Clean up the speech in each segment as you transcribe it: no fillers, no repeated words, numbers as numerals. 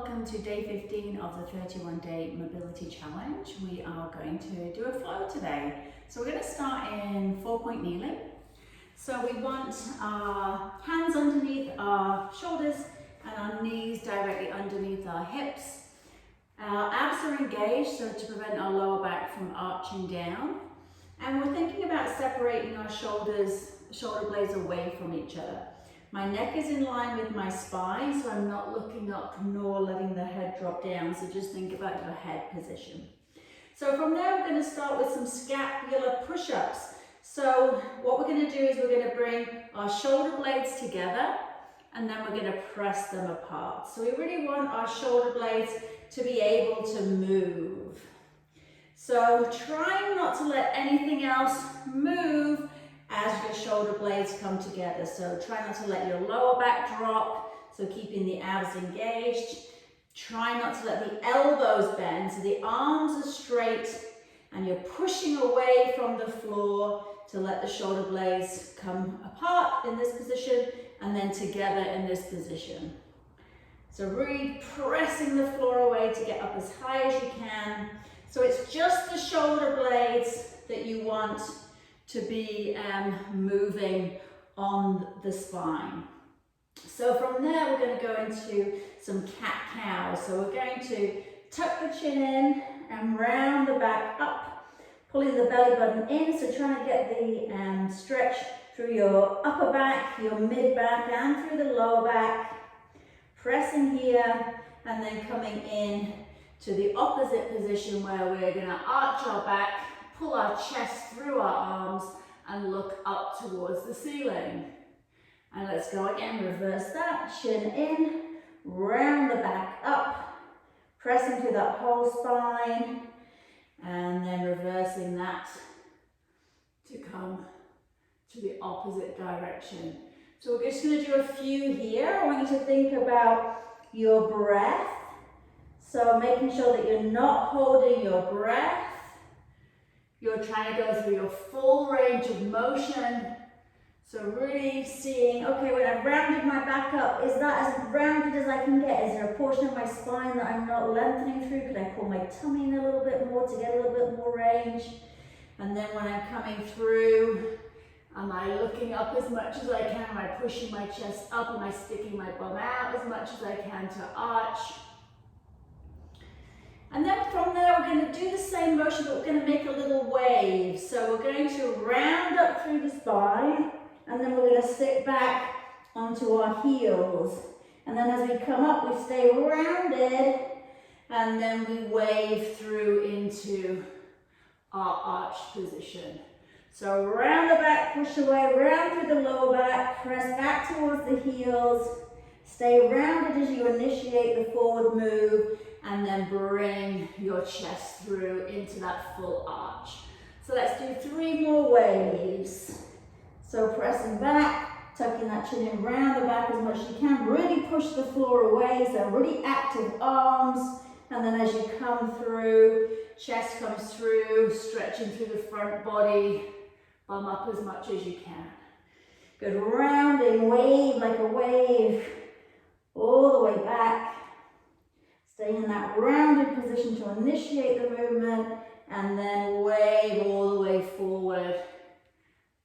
welcome to day 15 of the 31-day mobility challenge. We are going to do a flow today. So we're going to start in 4-point kneeling. So we want our hands underneath our shoulders and our knees directly underneath our hips. Our abs are engaged so to prevent our lower back from arching down. And we're thinking about separating our shoulder blades away from each other. My neck is in line with my spine, so I'm not looking up nor letting the head drop down. So just think about your head position. So from there, we're going to start with some scapular push-ups. So what we're going to do is we're going to bring our shoulder blades together and then we're going to press them apart. So we really want our shoulder blades to be able to move. So trying not to let anything else move as your shoulder blades come together. So try not to let your lower back drop, so keeping the abs engaged. Try not to let the elbows bend, so the arms are straight and you're pushing away from the floor to let the shoulder blades come apart in this position and then together in this position. So really pressing the floor away to get up as high as you can. So it's just the shoulder blades that you want to be moving on the spine. So from there, we're going to go into some cat-cow. So we're going to tuck the chin in and round the back up, pulling the belly button in. So trying to get the stretch through your upper back, your mid-back, and through the lower back. Pressing here, and then coming in to the opposite position where we're going to arch our back, pull our chest through our arms and look up towards the ceiling. And let's go again, reverse that, chin in, round the back up, pressing through that whole spine, and then reversing that to come to the opposite direction. So we're just going to do a few here. I want you to think about your breath. So making sure that you're not holding your breath. You're trying to go through your full range of motion. So really seeing, okay, when I've rounded my back up, is that as rounded as I can get? Is there a portion of my spine that I'm not lengthening through? Could I pull my tummy in a little bit more to get a little bit more range? And then when I'm coming through, am I looking up as much as I can? Am I pushing my chest up? Am I sticking my bum out as much as I can to arch? And then from there, we're going to do the same motion, but we're going to make a little wave. So we're going to round up through the spine, and then we're going to sit back onto our heels. And then as we come up, we stay rounded, and then we wave through into our arched position. So round the back, push away, round through the lower back, press back towards the heels, stay rounded as you initiate the forward move, and then bring your chest through into that full arch. So let's do 3 more waves. So pressing back, tucking that chin in, round the back as much as you can. Really push the floor away, so really active arms. And then as you come through, chest comes through, stretching through the front body, bum up as much as you can. Good, rounding, wave like a wave, all the way back. Stay in that rounded position to initiate the movement and then wave all the way forward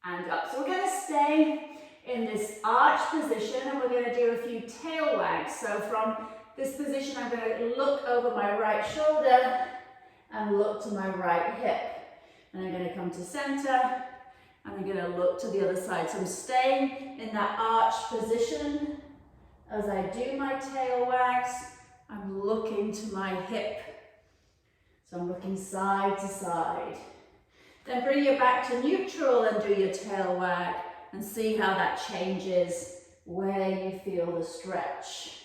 and up. So we're going to stay in this arch position and we're going to do a few tail wags. So from this position, I'm going to look over my right shoulder and look to my right hip. And I'm going to come to center and I'm going to look to the other side. So I'm staying in that arch position as I do my tail wags. I'm looking to my hip. So I'm looking side to side. Then bring your back to neutral and do your tail wag and see how that changes where you feel the stretch.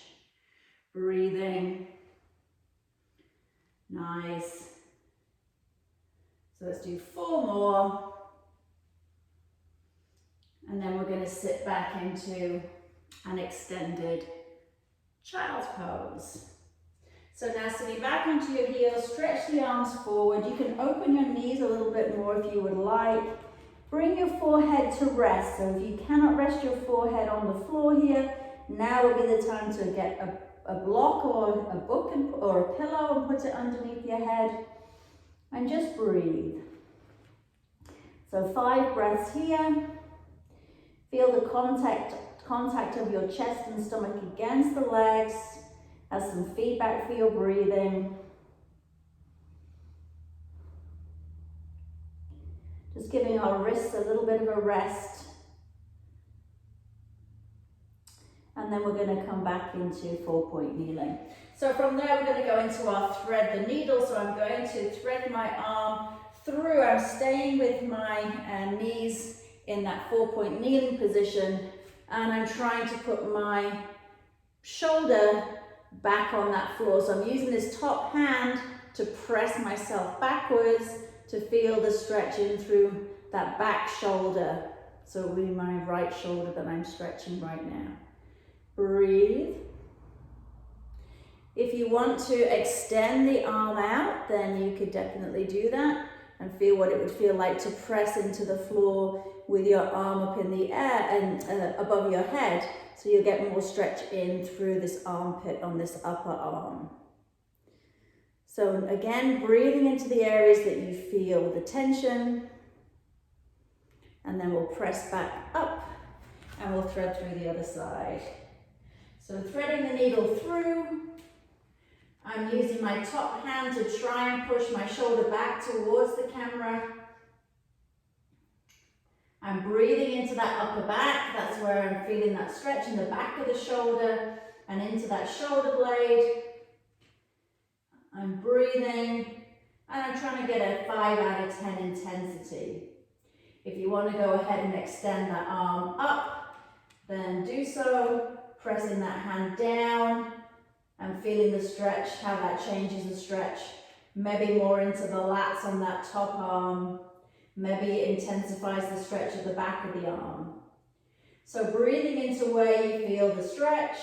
Breathing. Nice. So let's do 4 more. And then we're going to sit back into an extended child's pose. So now sitting back onto your heels, stretch the arms forward. You can open your knees a little bit more if you would like. Bring your forehead to rest. So if you cannot rest your forehead on the floor here, now would be the time to get a block or a book or a pillow and put it underneath your head and just breathe. So 5 breaths here. Feel the contact of your chest and stomach against the legs. Has some feedback for your breathing. Just giving our wrists a little bit of a rest. And then we're going to come back into 4-point kneeling. So from there we're going to go into our thread the needle. So I'm going to thread my arm through. I'm staying with my knees in that 4-point kneeling position, and I'm trying to put my shoulder back on that floor. So I'm using this top hand to press myself backwards to feel the stretch in through that back shoulder. So it'll be my right shoulder that I'm stretching right now. Breathe. If you want to extend the arm out, then you could definitely do that and feel what it would feel like to press into the floor with your arm up in the air and above your head, so you'll get more stretch in through this armpit on this upper arm. So again, breathing into the areas that you feel the tension, and then we'll press back up and we'll thread through the other side. So threading the needle through, I'm using my top hand to try and push my shoulder back towards the camera. I'm breathing into that upper back. That's where I'm feeling that stretch in the back of the shoulder and into that shoulder blade. I'm breathing and I'm trying to get a 5 out of 10 intensity. If you want to go ahead and extend that arm up, then do so, pressing that hand down and feeling the stretch, how that changes the stretch. Maybe more into the lats on that top arm. Maybe it intensifies the stretch at the back of the arm. So breathing into where you feel the stretch.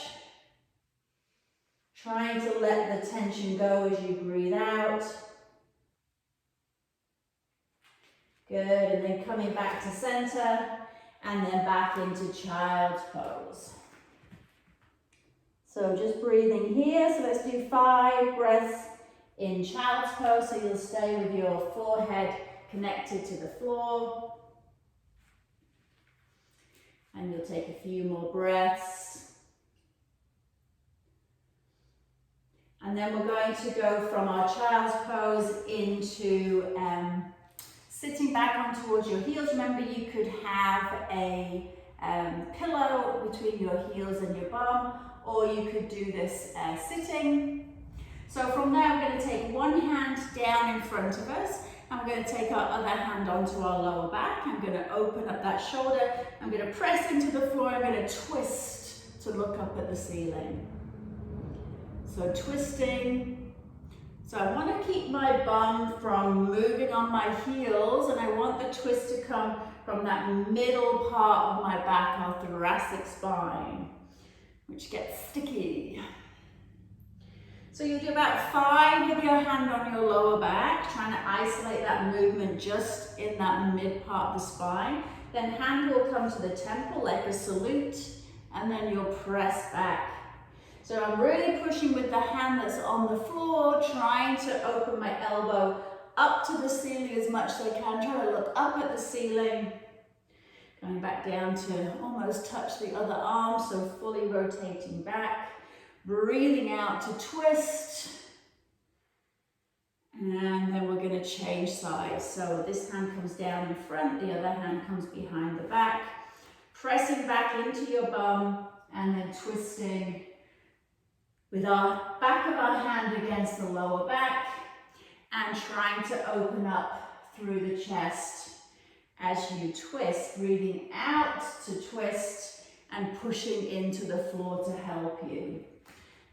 Trying to let the tension go as you breathe out. Good, and then coming back to center and then back into child's pose. So just breathing here. So let's do 5 breaths in child's pose. So you'll stay with your forehead connected to the floor. And you'll take a few more breaths. And then we're going to go from our child's pose into sitting back on towards your heels. Remember, you could have a pillow between your heels and your bum, or you could do this sitting. So from there, we're going to take one hand down in front of us, and we're going to take our other hand onto our lower back. I'm going to open up that shoulder. I'm going to press into the floor. I'm going to twist to look up at the ceiling. So twisting. So I want to keep my bum from moving on my heels, and I want the twist to come from that middle part of my back, our thoracic spine, which gets sticky. So you'll do about 5 with your hand on your lower back, trying to isolate that movement just in that mid part of the spine. Then hand will come to the temple like a salute, and then you'll press back. So I'm really pushing with the hand that's on the floor, trying to open my elbow up to the ceiling as much as I can. Try to look up at the ceiling. Going back down to almost touch the other arm, so fully rotating back. Breathing out to twist. And then we're going to change sides. So this hand comes down in front, the other hand comes behind the back. Pressing back into your bum and then twisting with our back of our hand against the lower back and trying to open up through the chest as you twist, breathing out to twist and pushing into the floor to help you.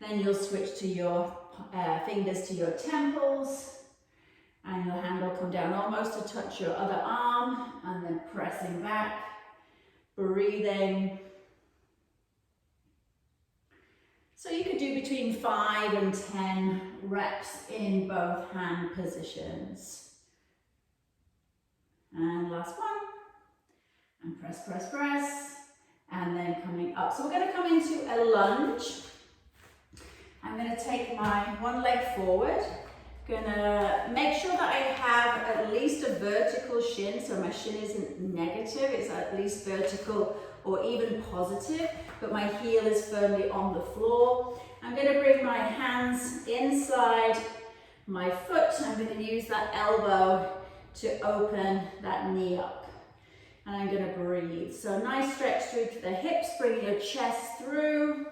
Then you'll switch to your fingers to your temples, and your hand will come down almost to touch your other arm, and then pressing back, breathing. So you could do between 5 and 10 reps in both hand positions. And last one. And press, press, press. And then coming up. So we're going to come into a lunge. I'm going to take my one leg forward. Gonna make sure that I have at least a vertical shin, so my shin isn't negative, it's at least vertical or even positive, but my heel is firmly on the floor. I'm gonna bring my hands inside my foot. I'm gonna use that elbow to open that knee up. And I'm gonna breathe. So nice stretch through to the hips, bring your chest through.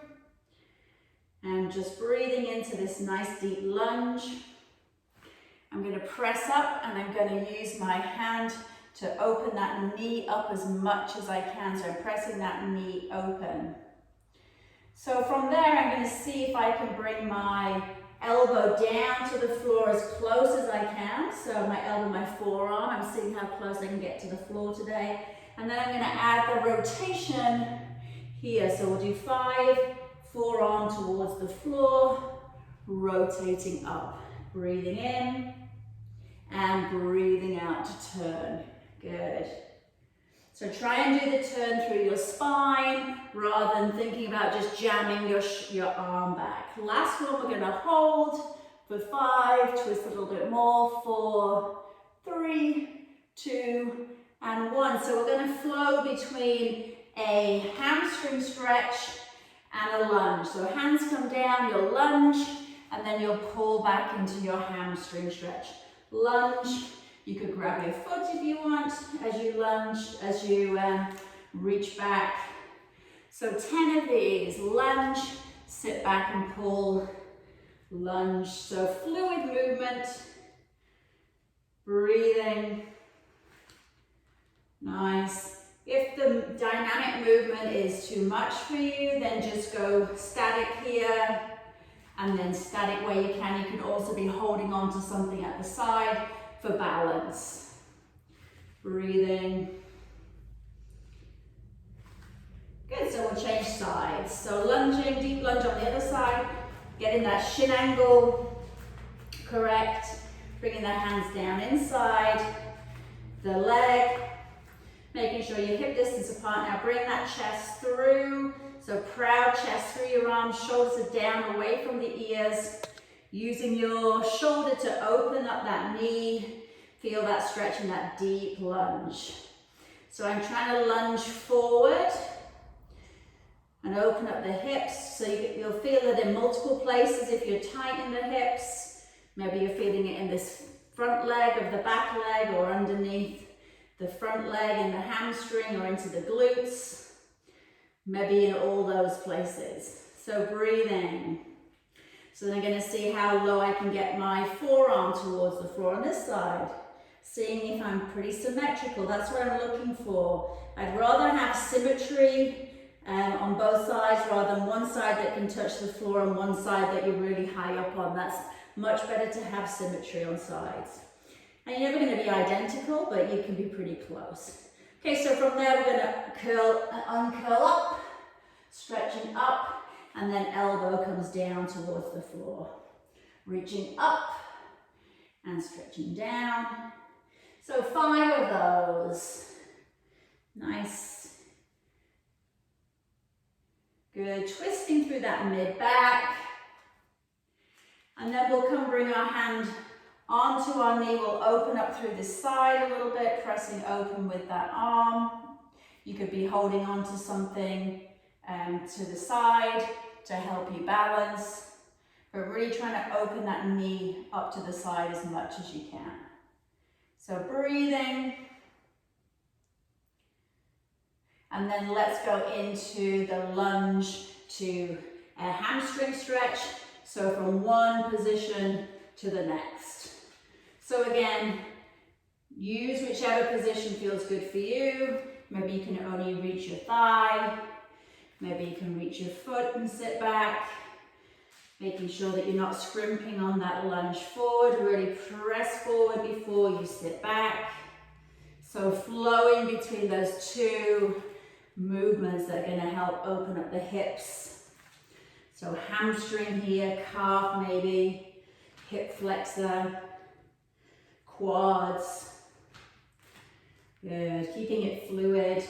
And just breathing into this nice deep lunge. I'm going to press up and I'm going to use my hand to open that knee up as much as I can. So I'm pressing that knee open. So from there, I'm going to see if I can bring my elbow down to the floor as close as I can. So my elbow, my forearm, I'm seeing how close I can get to the floor today. And then I'm going to add the rotation here. So we'll do 5, forearm towards the floor, rotating up, breathing in. And breathing out to turn. Good. So try and do the turn through your spine rather than thinking about just jamming your arm back. Last one, we're going to hold for 5, twist a little bit more, 4, 3, 2, and 1. So we're going to flow between a hamstring stretch and a lunge. So hands come down, you'll lunge, and then you'll pull back into your hamstring stretch. Lunge, you could grab your foot if you want as you lunge, as you reach back. So 10 of these, lunge, sit back and pull, lunge. So fluid movement, breathing, nice. If the dynamic movement is too much for you, then just go static here. And then static where you can. You can also be holding on to something at the side for balance. Breathing. Good, so we'll change sides. So lunging, deep lunge on the other side, getting that shin angle correct, bringing the hands down inside the leg, making sure your hip distance apart. Now bring that chest through. So proud chest through your arms, shoulders are down away from the ears. Using your shoulder to open up that knee. Feel that stretch in that deep lunge. So I'm trying to lunge forward and open up the hips. So you'll feel it in multiple places if you're tight in the hips. Maybe you're feeling it in this front leg of the back leg or underneath the front leg in the hamstring or into the glutes. Maybe in all those places. So breathing. So then I'm going to see how low I can get my forearm towards the floor on this side. Seeing if I'm pretty symmetrical. That's what I'm looking for. I'd rather have symmetry on both sides rather than one side that can touch the floor and one side that you're really high up on. That's much better to have symmetry on sides. And you're never going to be identical, but you can be pretty close. Okay, so from there we're going to uncurl up, stretching up, and then elbow comes down towards the floor. Reaching up and stretching down. So 5 of those. Nice. Good, twisting through that mid-back. And then we'll come bring our hand onto our knee. We'll open up through the side a little bit, pressing open with that arm. You could be holding on to something to the side to help you balance, but really trying to open that knee up to the side as much as you can. So breathing. And then let's go into the lunge to a hamstring stretch. So from one position to the next. So again, use whichever position feels good for you. Maybe you can only reach your thigh. Maybe you can reach your foot and sit back. Making sure that you're not scrimping on that lunge forward. Really press forward before you sit back. So flowing between those two movements that are going to help open up the hips. So hamstring here, calf maybe, hip flexor, quads. Good, keeping it fluid.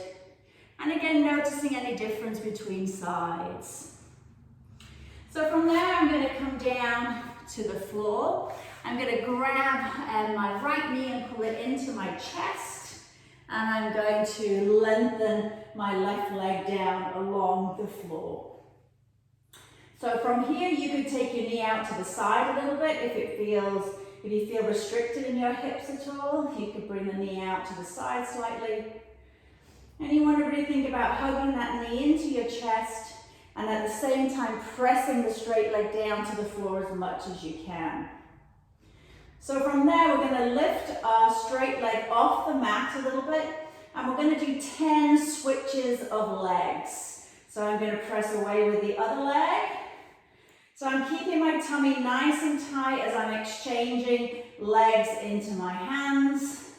And again, noticing any difference between sides. So from there, I'm going to come down to the floor. I'm going to grab my right knee and pull it into my chest. And I'm going to lengthen my left leg down along the floor. So from here, you could take your knee out to the side a little bit if you feel restricted in your hips at all. You could bring the knee out to the side slightly. And you want to really think about hugging that knee into your chest and at the same time pressing the straight leg down to the floor as much as you can. So from there, we're going to lift our straight leg off the mat a little bit, and we're going to do 10 switches of legs. So I'm going to press away with the other leg. So I'm keeping my tummy nice and tight as I'm exchanging legs into my hands.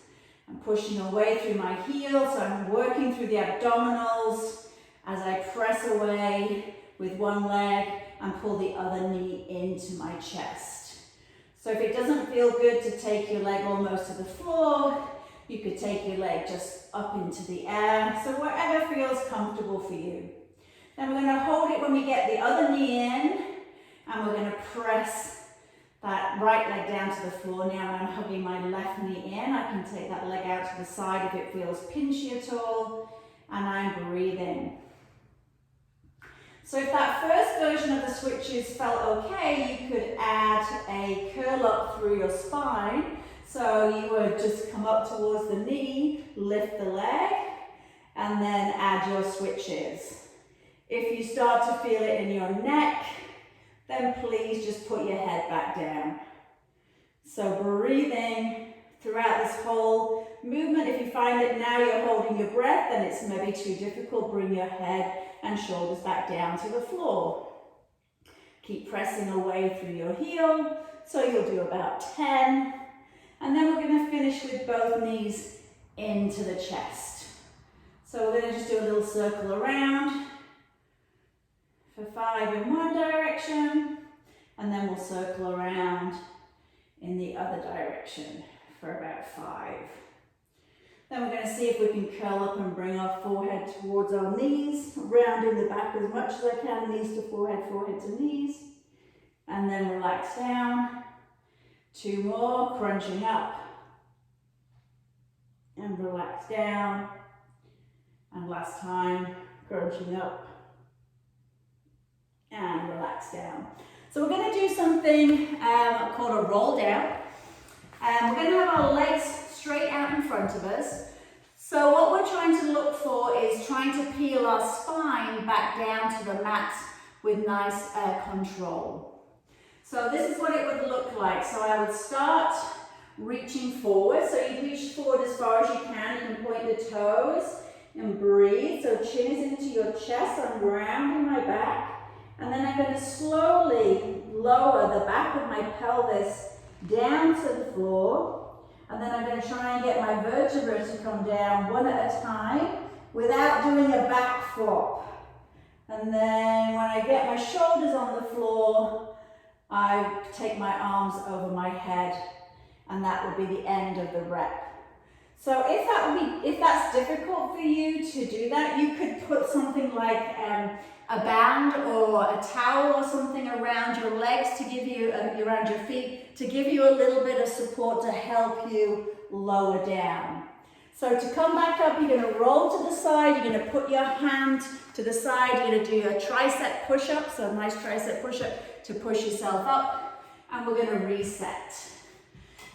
I'm pushing away through my heels, so I'm working through the abdominals as I press away with one leg and pull the other knee into my chest. So if it doesn't feel good to take your leg almost to the floor, you could take your leg just up into the air. So whatever feels comfortable for you. Then we're going to hold it when we get the other knee in, and we're going to press that right leg down to the floor. Now I'm hugging my left knee in. I can take that leg out to the side if it feels pinchy at all, and I'm breathing. So if that first version of the switches felt okay, you could add a curl up through your spine. So you would just come up towards the knee, lift the leg, and then add your switches. If you start to feel it in your neck, then please just put your head back down. So breathing throughout this whole movement. If you find that now you're holding your breath, then it's maybe too difficult, bring your head and shoulders back down to the floor. Keep pressing away through your heel. So you'll do about 10. And then we're going to finish with both knees into the chest. So we're going to just do a little circle around for 5 in one direction, and then we'll circle around in the other direction for about 5. Then we're going to see if we can curl up and bring our forehead towards our knees, rounding the back as much as I can, knees to forehead, forehead to knees, and then relax down. 2 more, crunching up, and relax down, and last time, crunching up, and relax down. So we're going to do something called a roll down. We're going to have our legs straight out in front of us. So what we're trying to look for is trying to peel our spine back down to the mat with nice control. So this is what it would look like. So I would start reaching forward. So you reach forward as far as you can. You can point the toes and breathe. So chin is into your chest. I'm rounding my back. And then I'm going to slowly lower the back of my pelvis down to the floor. And then I'm going to try and get my vertebrae to come down one at a time without doing a back flop. And then when I get my shoulders on the floor, I take my arms over my head, and that will be the end of the rep. So if that's difficult for you to do that, you could put something like a band or a towel or something around your legs to give you, around your feet, to give you a little bit of support to help you lower down. So to come back up, you're going to roll to the side, you're going to put your hand to the side, you're going to do a tricep push-up, so a nice tricep push-up to push yourself up, and we're going to reset.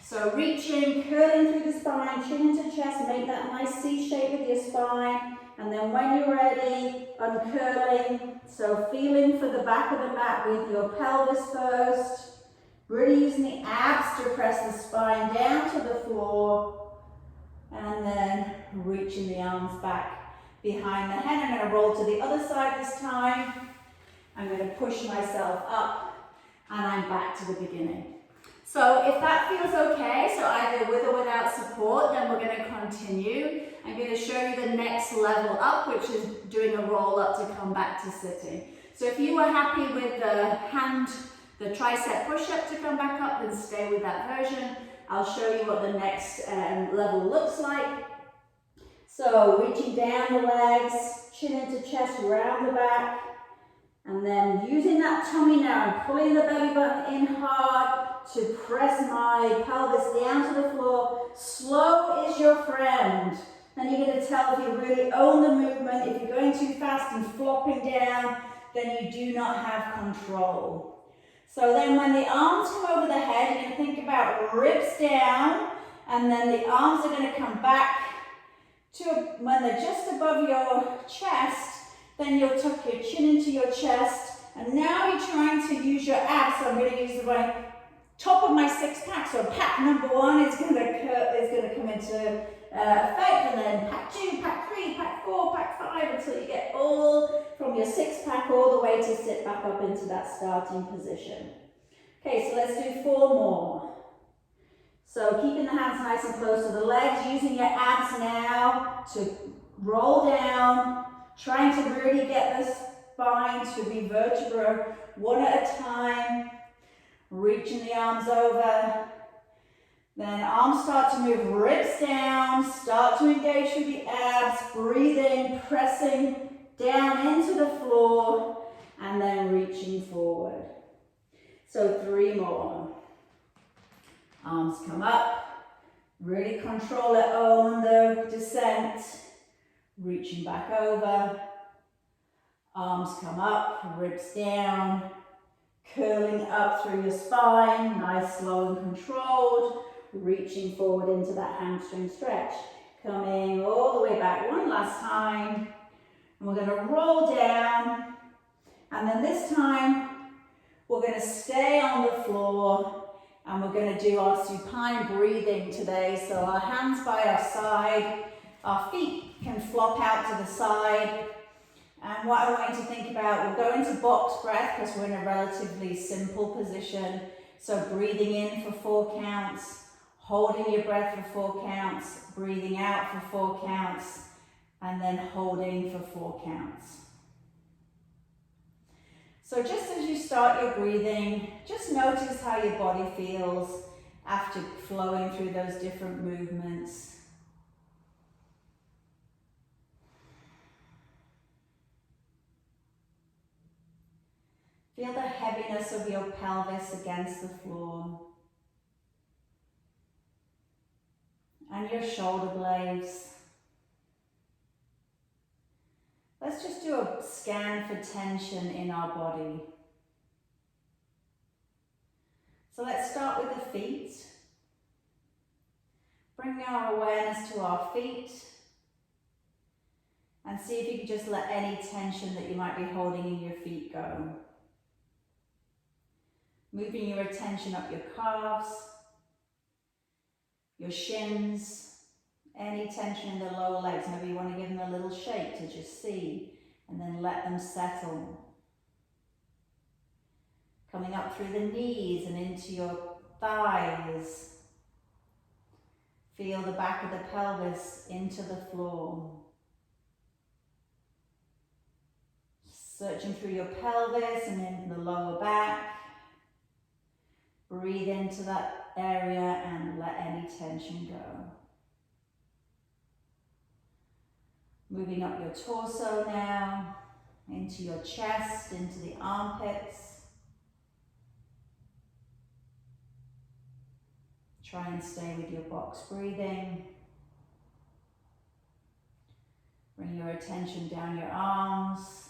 So reaching, curling through the spine, chin into chest, make that nice C shape with your spine. And then when you're ready, uncurling. So feeling for the back of the mat with your pelvis first. Really using the abs to press the spine down to the floor. And then reaching the arms back behind the head. I'm going to roll to the other side this time. I'm going to push myself up, and I'm back to the beginning. So if that feels okay, so either with or without support, then we're going to continue. I'm going to show you the next level up, which is doing a roll up to come back to sitting. So if you were happy with the tricep push-up to come back up, then stay with that version. I'll show you what the next level looks like. So reaching down the legs, chin into chest, round the back, And then using that tummy now and pulling the belly button in hard to press my pelvis down to the floor. Slow is your friend. And you're going to tell if you really own the movement. If you're going too fast and flopping down, then you do not have control. So then when the arms come over the head, you're going to think about ribs down, and then the arms are going to come back to when they're just above your chest. Then you'll tuck your chin into your chest, and now you're trying to use your abs. So I'm going to use the top of my six pack. So pack number 1 is going to come into effect, and then pack 2, pack 3, pack 4, pack 5, until you get all from your six pack all the way to sit back up into that starting position. Okay, so let's do 4 more. So keeping the hands nice and close to the legs, using your abs now to roll down, trying to really get the spine to be vertebra one at a time, reaching the arms over. Then arms start to move, ribs down, start to engage with the abs, breathing, pressing down into the floor, and then reaching forward. So 3 more. Arms come up, really control it, own the descent, reaching back over. Arms come up, ribs down, curling up through your spine, nice, slow and controlled, reaching forward into that hamstring stretch. Coming all the way back one last time, and we're going to roll down, and then this time we're going to stay on the floor, and we're going to do our supine breathing today. So our hands by our side, our feet can flop out to the side. And what I want you to think about, we'll go into box breath because we're in a relatively simple position. So breathing in for 4 counts, holding your breath for 4 counts, breathing out for 4 counts, and then holding for 4 counts. So just as you start your breathing, just notice how your body feels after flowing through those different movements. Feel the heaviness of your pelvis against the floor and your shoulder blades. Let's just do a scan for tension in our body. So let's start with the feet. Bring our awareness to our feet and see if you can just let any tension that you might be holding in your feet go. Moving your attention up your calves, your shins, any tension in the lower legs. Maybe you want to give them a little shake to just see, and then let them settle. Coming up through the knees and into your thighs. Feel the back of the pelvis into the floor. Searching through your pelvis and in the lower back. Breathe into that area and let any tension go. Moving up your torso now, into your chest, into the armpits. Try and stay with your box breathing. Bring your attention down your arms.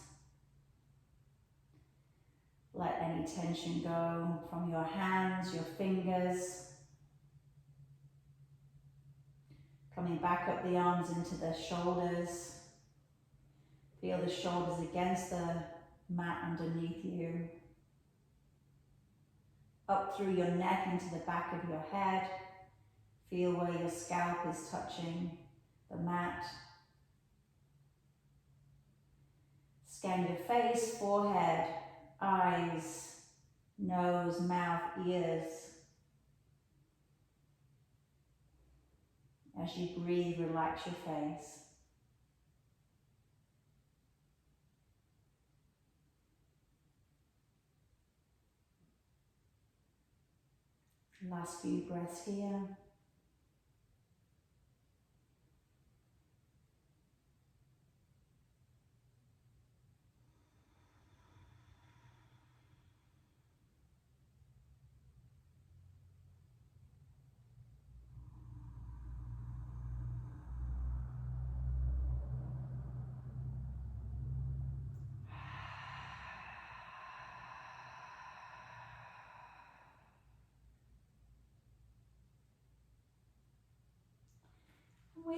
Let any tension go from your hands, your fingers. Coming back up the arms into the shoulders. Feel the shoulders against the mat underneath you. Up through your neck into the back of your head. Feel where your scalp is touching the mat. Scan your face, forehead, eyes, nose, mouth, ears. As you breathe, relax your face. Last few breaths here.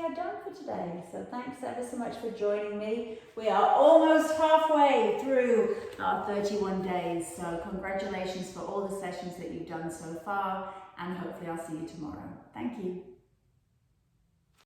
we are done for today. So thanks ever so much for joining me. We are almost halfway through our 31 days. So congratulations for all the sessions that you've done so far, and hopefully I'll see you tomorrow. Thank you.